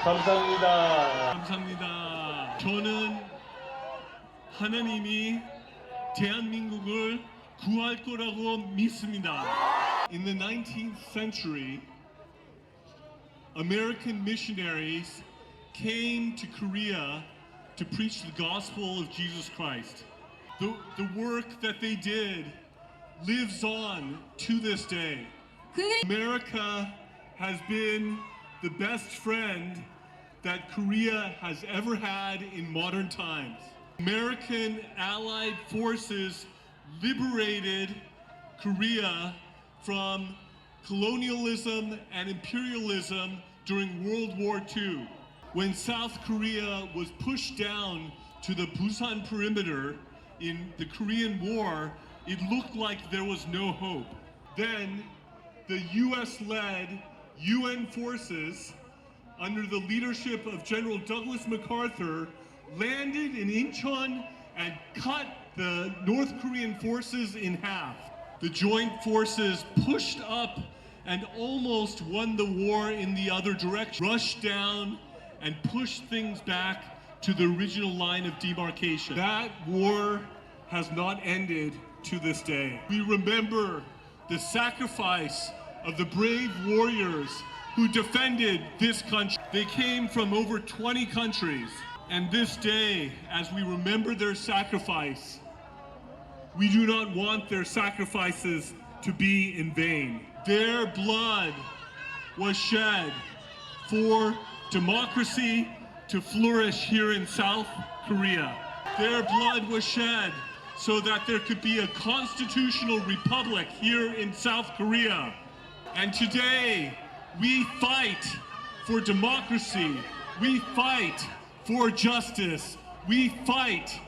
감사합니다. 감사합니다. 저는 하나님이 대한민국을 구할 거라고 믿습니다. In the 19th century, American missionaries came to Korea to preach the gospel of Jesus Christ. The work that they did lives on to this day. America has been the best friend that Korea has ever had in modern times. American Allied forces liberated Korea from colonialism and imperialism during World War II. When South Korea was pushed down to the Busan perimeter in the Korean War, it looked like there was no hope. Then the US-led UN forces under the leadership of General Douglas MacArthur landed in Incheon and cut the North Korean forces in half. The joint forces pushed up and almost won the war in the other direction, rushed down and pushed things back to the original line of demarcation. That war has not ended to this day. We remember the sacrifice of the brave warriors who defended this country. They came from over 20 countries. And this day, as we remember their sacrifice, we do not want their sacrifices to be in vain. Their blood was shed for democracy to flourish here in South Korea. Their blood was shed so that there could be a constitutional republic here in South Korea. And today, we fight for democracy. We fight for justice. We fight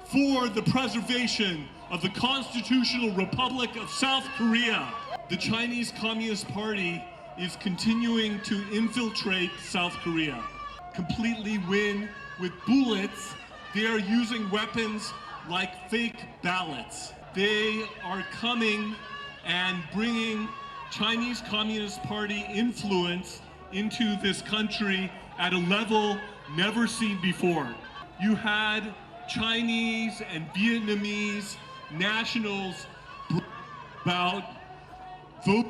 for the preservation of the Constitutional Republic of South Korea. The Chinese Communist Party is continuing to infiltrate South Korea, completely win with bullets. They are using weapons like fake ballots. They are coming and bringing Chinese Communist Party influence into this country at a level never seen before. You had Chinese and Vietnamese nationals about vote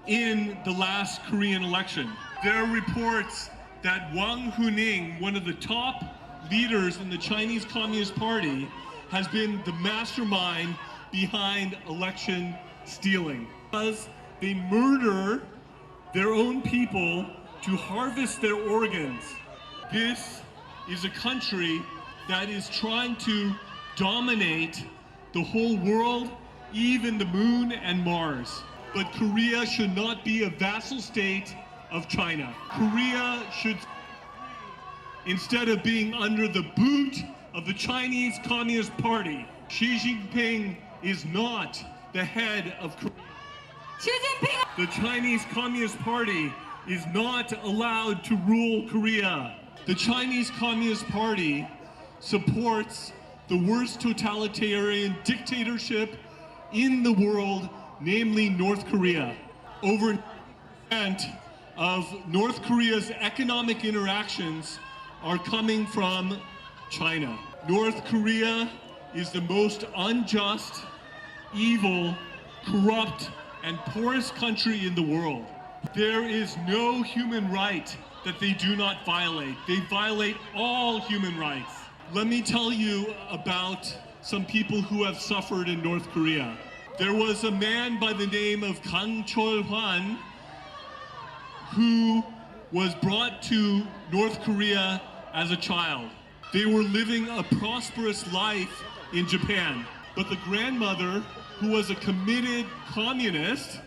in the last Korean election. There are reports that Wang Huning, one of the top leaders in the Chinese Communist Party, has been the mastermind behind election stealing. Because they murder their own people to harvest their organs. This is a country that is trying to dominate the whole world, even the moon and Mars. But Korea should not be a vassal state of China. Korea should, instead of being under the boot of the Chinese Communist Party, Xi Jinping is not the head of Korea. The Chinese Communist Party is not allowed to rule Korea. The Chinese Communist Party supports the worst totalitarian dictatorship in the world, namely North Korea. Over 90% of North Korea's economic interactions are coming from China. North Korea is the most unjust, evil, corrupt, and poorest country in the world. There is no human right that they do not violate. They violate all human rights. Let me tell you about some people who have suffered in North Korea. There was a man by the name of Kang Chol-hwan who was brought to North Korea as a child. They were living a prosperous life in Japan, but the grandmother, who was a committed communist,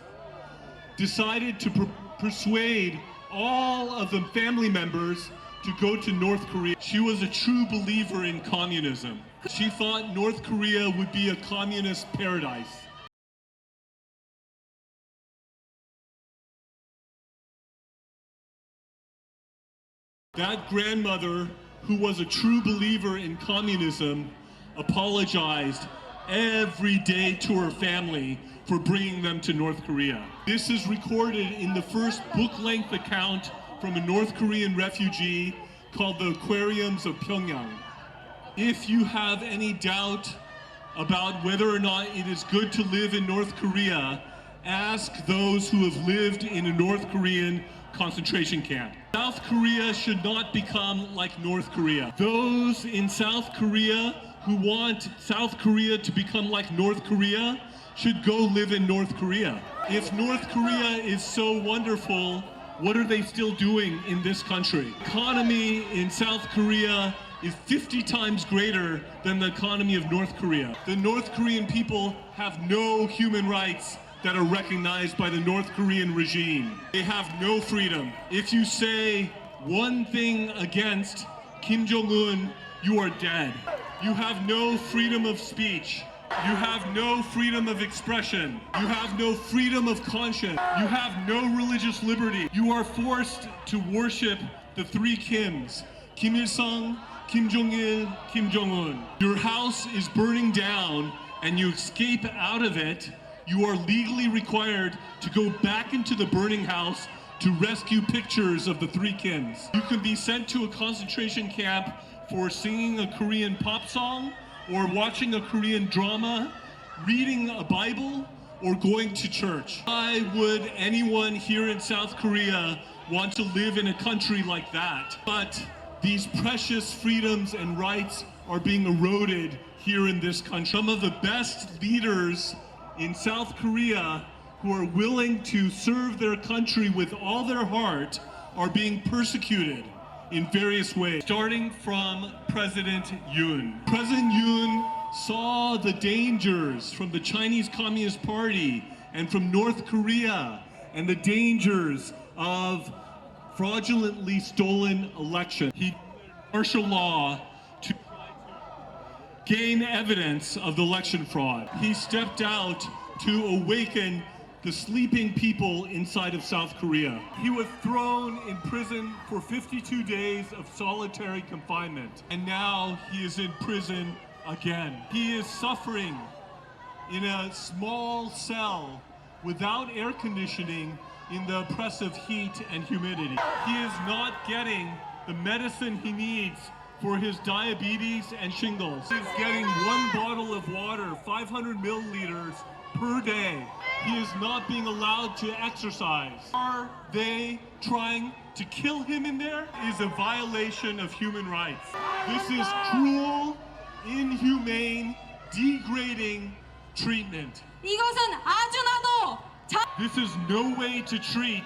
decided to persuade all of the family members to go to North Korea. She was a true believer in communism. She thought North Korea would be a communist paradise. That grandmother, who was a true believer in communism, apologized every day to her family for bringing them to North Korea. This is recorded in the first book-length account from a North Korean refugee called the Aquariums of Pyongyang. If you have any doubt about whether or not it is good to live in North Korea, ask those who have lived in a North Korean concentration camp. South Korea should not become like North Korea. Those in South Korea who want South Korea to become like North Korea should go live in North Korea. If North Korea is so wonderful, what are they still doing in this country? Economy in South Korea is 50 times greater than the economy of North Korea. The North Korean people have no human rights that are recognized by the North Korean regime. They have no freedom. If you say one thing against Kim Jong-un, you are dead. You have no freedom of speech. You have no freedom of expression. You have no freedom of conscience. You have no religious liberty. You are forced to worship the three Kims: Kim Il-sung, Kim Jong-il, Kim Jong-un. Your house is burning down and you escape out of it. You are legally required to go back into the burning house to rescue pictures of the three Kims. You can be sent to a concentration camp for singing a Korean pop song, or watching a Korean drama, reading a Bible, or going to church. Why would anyone here in South Korea want to live in a country like that? But these precious freedoms and rights are being eroded here in this country. Some of the best leaders in South Korea who are willing to serve their country with all their heart are being persecuted in various ways, starting from President Yoon. President Yoon saw the dangers from the Chinese Communist Party and from North Korea and the dangers of fraudulently stolen elections. He declared martial law to gain evidence of the election fraud. He stepped out to awaken the sleeping people inside of South Korea. He was thrown in prison for 52 days of solitary confinement, and now he is in prison again. He is suffering in a small cell without air conditioning in the oppressive heat and humidity. He is not getting the medicine he needs for his diabetes and shingles. He's getting one bottle of water, 500 milliliters per day. He is not being allowed to exercise. Are they trying to kill him in there? It is a violation of human rights. This is cruel, inhumane, degrading treatment. 이것은 아주 나도 This is no way to treat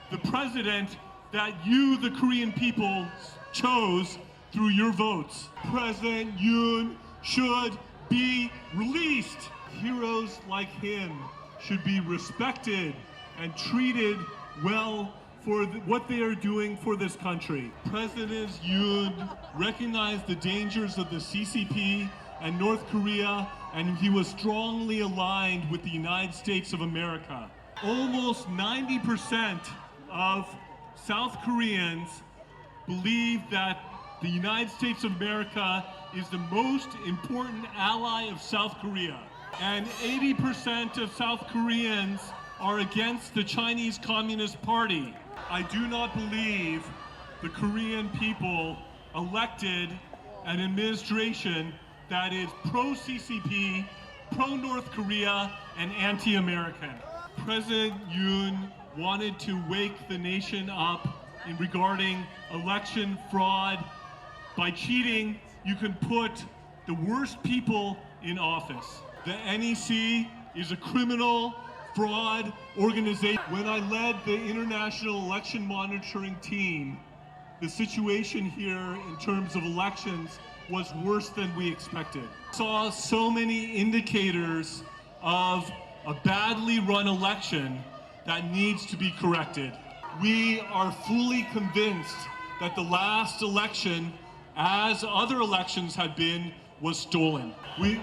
the president that you, the Korean people, chose through your votes. President Yoon should be released. Heroes like him should be respected and treated well for what they are doing for this country. President Yoon recognized the dangers of the CCP and North Korea, and he was strongly aligned with the United States of America. Almost 90% of South Koreans believe that the United States of America is the most important ally of South Korea. And 80% of South Koreans are against the Chinese Communist Party. I do not believe the Korean people elected an administration that is pro-CCP, pro-North Korea, and anti-American. President Yoon wanted to wake the nation up in regarding election fraud. By cheating, you can put the worst people in office. The N.E.C. is a criminal fraud organization. When I led the international election monitoring team, the situation here in terms of elections was worse than we expected. Saw so many indicators of a badly run election that needs to be corrected. We are fully convinced that the last election, as other elections had been, was stolen. We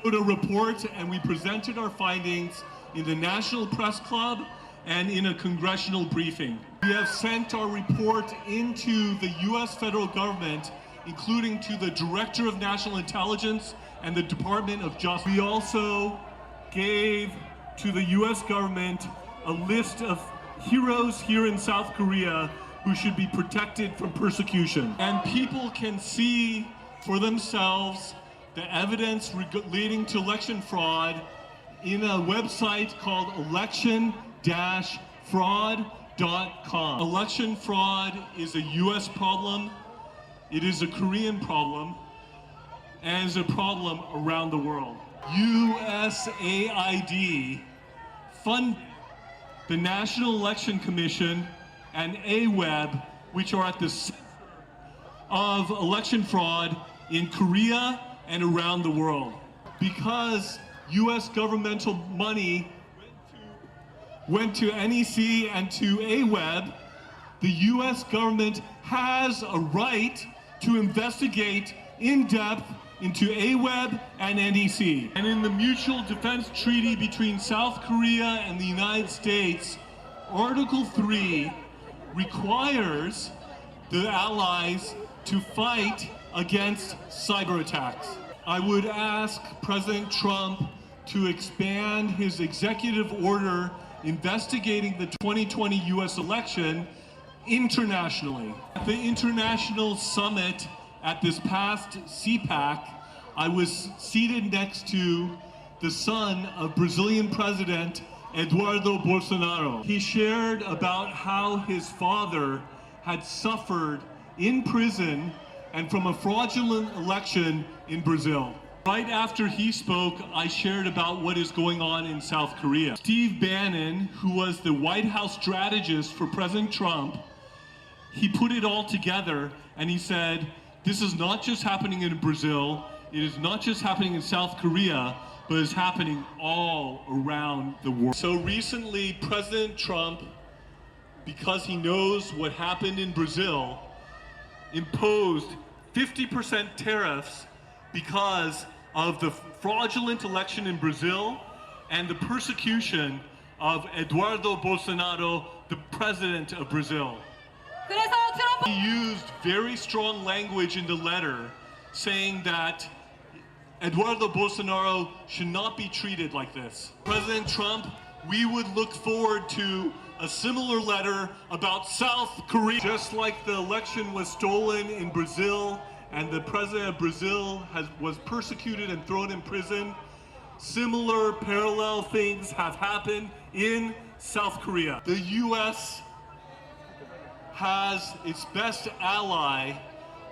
wrote a report and we presented our findings in the National Press Club and in a congressional briefing. We have sent our report into the U.S. federal government, including to the Director of National Intelligence and the Department of Justice. We also gave to the U.S. government a list of heroes here in South Korea who should be protected from persecution. And people can see for themselves the evidence relating to election fraud in a website called election-fraud.com. Election fraud is a US problem, it is a Korean problem, and is a problem around the world. USAID fund the National Election Commission and A-WEB, which are at the center of election fraud in Korea and around the world. Because US governmental money went to N.E.C. and to A-WEB, the US government has a right to investigate in depth into A-WEB and N.E.C. And in the Mutual Defense Treaty between South Korea and the United States, Article 3 requires the allies to fight against cyber attacks. I would ask President Trump to expand his executive order investigating the 2020 US election internationally. At the international summit at this past CPAC, I was seated next to the son of Brazilian President Eduardo Bolsonaro. He shared about how his father had suffered in prison and from a fraudulent election in Brazil. Right after he spoke, I shared about what is going on in South Korea. Steve Bannon, who was the White House strategist for President Trump, he put it all together and he said, this is not just happening in Brazil, it is not just happening in South Korea, but it's happening all around the world. So recently, President Trump, because he knows what happened in Brazil, imposed 50% tariffs because of the fraudulent election in Brazil and the persecution of Eduardo Bolsonaro, the president of Brazil. 그래서 트럼프 He used very strong language in the letter saying that Eduardo Bolsonaro should not be treated like this. President Trump, we would look forward to a similar letter about South Korea. Just like the election was stolen in Brazil and the president of Brazil was persecuted and thrown in prison, similar parallel things have happened in South Korea. The US has its best ally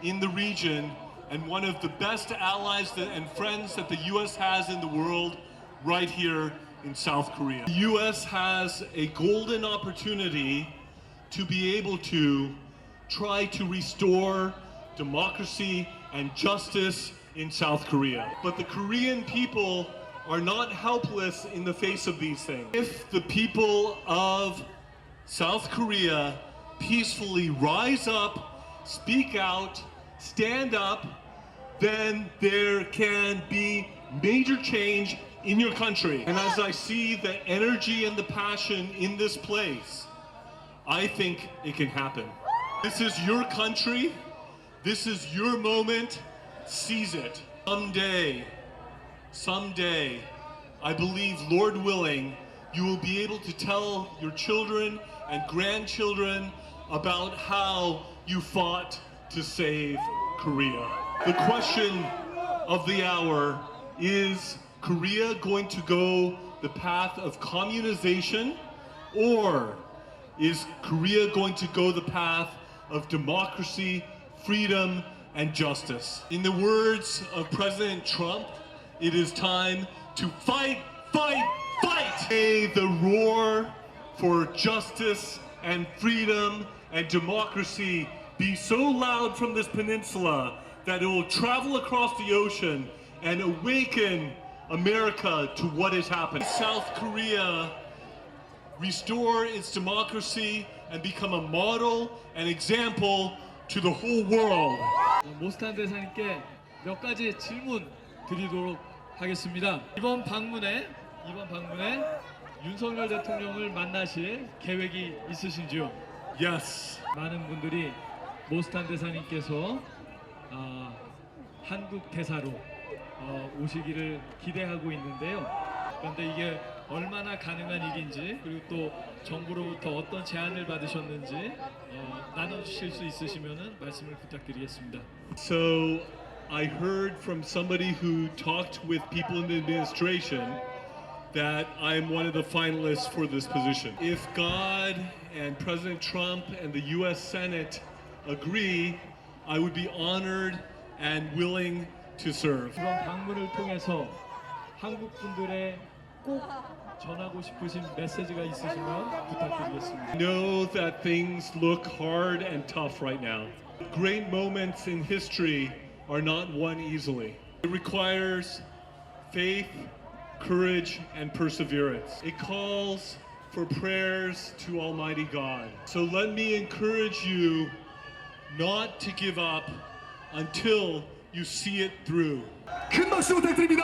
in the region and one of the best allies and friends that the US has in the world right here in South Korea. The US has a golden opportunity to be able to try to restore democracy and justice in South Korea. But the Korean people are not helpless in the face of these things. If the people of South Korea peacefully rise up, speak out, stand up, then there can be major change in your country. And as I see the energy and the passion in this place, I think it can happen. This is your country. This is your moment. Seize it. Someday, I believe, Lord willing, you will be able to tell your children and grandchildren about how you fought to save Korea. The question of the hour is Korea going to go the path of communization, or is Korea going to go the path of democracy, freedom, and justice? In the words of President Trump, it is time to fight, fight, fight! May the roar for justice and freedom and democracy be so loud from this peninsula that it will travel across the ocean and awaken America to what is happening. South Korea restore its democracy and become a model and example to the whole world. 모스탄 대사님께 몇 가지 질문 드리도록 하겠습니다. 이번 방문에 윤석열 대통령을 만나실 계획이 있으신지요? Yes. 많은 분들이 모스탄 대사님께서 한국 대사로 오시기를 기대하고 있는데요. 그런데 이게 얼마나 가능한 일인지 그리고 또 정부로부터 어떤 제안을 받으셨는지 나눠주실 수 있으시면 말씀을 부탁드리겠습니다. So I heard from somebody who talked with people in the administration that I'm one of the finalists for this position. If God and President Trump and the U.S. Senate agree, I would be honored and willing to serve. 이번 방문을 통해서 한국 분들의 꼭 전하고 싶으신 메시지가 있으시면 부탁드리겠습니다. I know that things look hard and tough right now. Great moments in history are not won easily. It requires faith, courage, and perseverance. It calls for prayers to Almighty God. So let me encourage you not to give up until you see it through. 큰 박수 부탁드립니다.